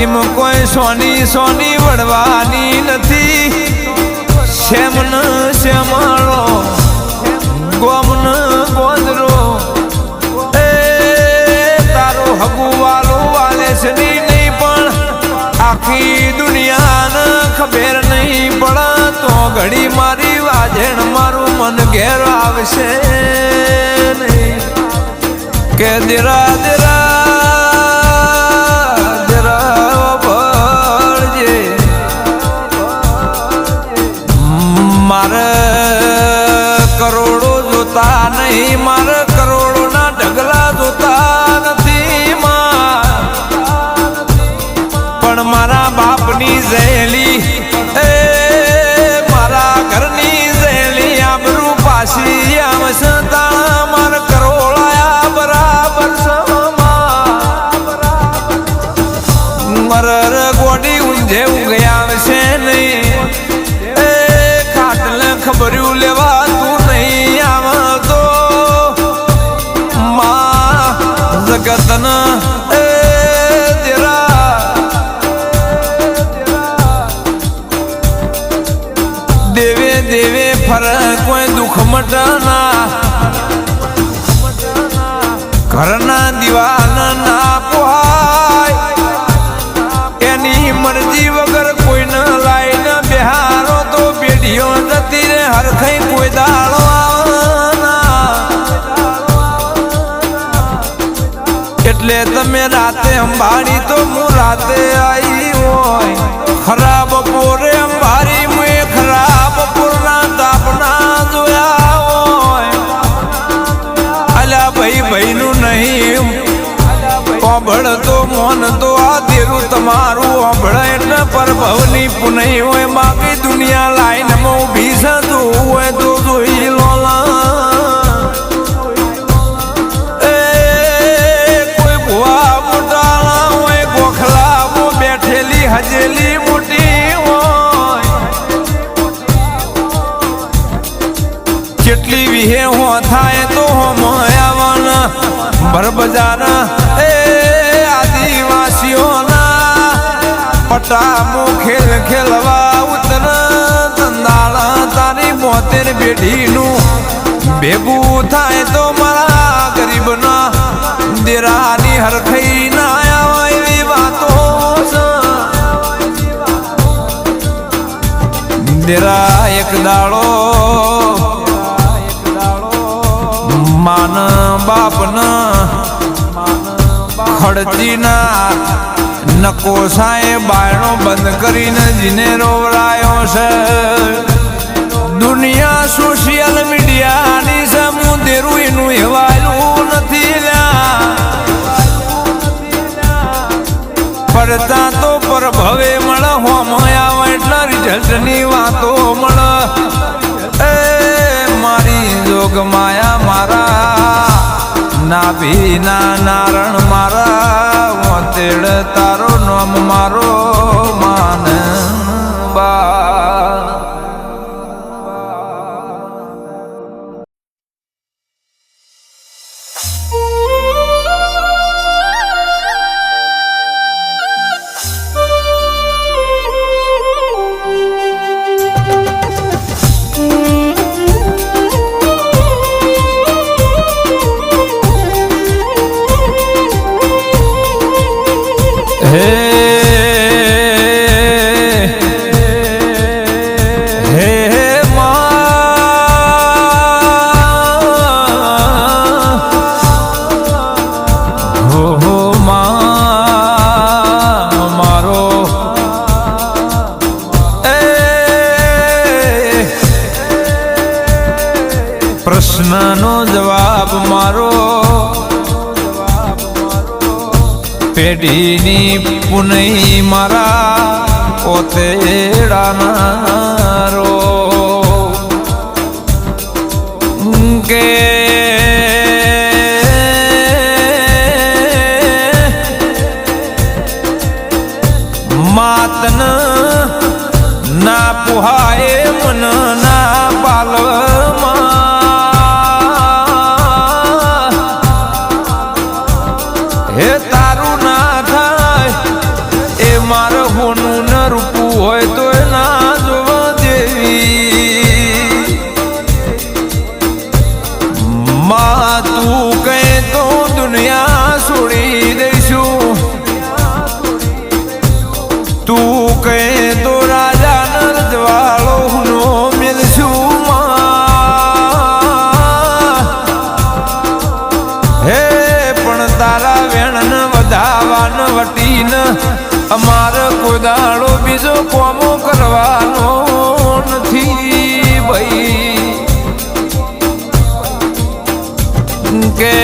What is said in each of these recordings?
એમ કોઈ સોની સોની વડવાની નથી. શ્યામન શ્યામાળો ગોમન ગોંદરો એ તારો હગુવાલો વાલે છે નહીં, પણ આખી દુનિયાને ખબર નહીં પડે તો ઘડી મારી વાજણ મારું મન ઘેર આવશે નહીં કે દેરા દેરા મારે કરોડો જોતા નહીં, મારે કરોડો ના ઢગલા જોતા નથી, પણ મારા બાપની ઝેલી એ મારા ઘરની ઝેલી આબરૂ પાછી આવશે તાણા મારે કરોડાયા બરાબર મરર ગોડી ઊંઝે ઊંઘ્યા આવશે નહીં. ખબર્યું લેવા તું નહીં આવતો માં જગતન એ તેરા દેવે દેવે ફરક કોઈ દુઃખ મટના ઘરના દિવાલ ના પોહાય એની મરજી વગર કોઈ ન લાઈને બિહારો તો પેઢીઓ જતી રે હરખઈ કોઈ દાડો એટલે તમે રાતે અંબાડી તો હું રાતે આવી હોય ખરાબ પોરે અંબારી મુએ ખરાબ પૂરના તાપના જોયા હોય અલ્યા ભાઈ ભાઈ નું નહીં ઓભળ તો મોન તો આ દેરું તમારું ઓભળ એટલે પરભવની પુનઈ હોય બાકી દુનિયા લાઈનમાં ઊભી છે હોય તો જોઈ લોલા એ કોઈ ભુવા મોટાળા હોય ગોખલામાં બેઠેલી હજેલી મોટી હોય કેટલી વિહે હો થાય તો હોમ આવવાના ભરબજાર એ આદિવાસીઓના પટામો ખેલ ખેલવા ઉતર તંદાળા તારી 72 પેઢીનું ભેગું થાય તો મારા ગરીબના દેરાની હરખઈ ના આવે એવી વાતો દેરા એક દાડો માન બાપના ખડચીના નકોસાએ બાયણો બંધ કરીને જીને રોવરાયો છે. દુનિયા સોશિયલ મીડિયાની સમુદેરું એનું હેવાયું નથી પડતા તો પર ભવે મળે હોમ આવે એટલે રિઝલ્ટની વાતો મળે. એ મારી જોગ માયા મારા નાભીના નારણ મારા વતેડ તારો નામ મારો માન બા પ્રશ્નનો જવાબ મારો પેઢીની પુનઈ મારા પોતેડાનારો કે માતન ના પુહાય મન ના પાલમાં હે તારું ના થાય એ માં તું કહે તો દુનિયા છોડી દઈશું, તું કહે તો રાજા નરજવાળો નો મિલશું હે પણ તારા વેણ વધાવાન વટીન અમાર કોઈ દાડો બીજો કોમો કરવાનો નથી ભાઈ કે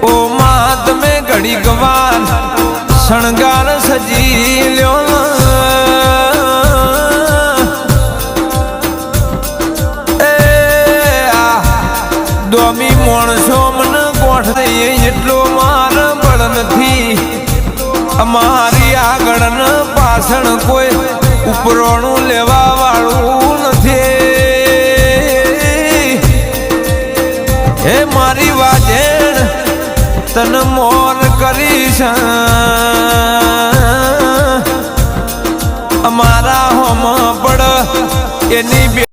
ઓ માં તમે ઘડી ગવાન શણગાર સજી લ્યો એ આ દોમી માણસો મને ગોઠ દઈએ એટલો માર બળ નથી, અમારી આગળ ન પાછળ કોઈ ઉપરોણું લેવા વાળું નથી હે મારી વાજેણ તન મોર કરીશ અમારા હોમ પડ એની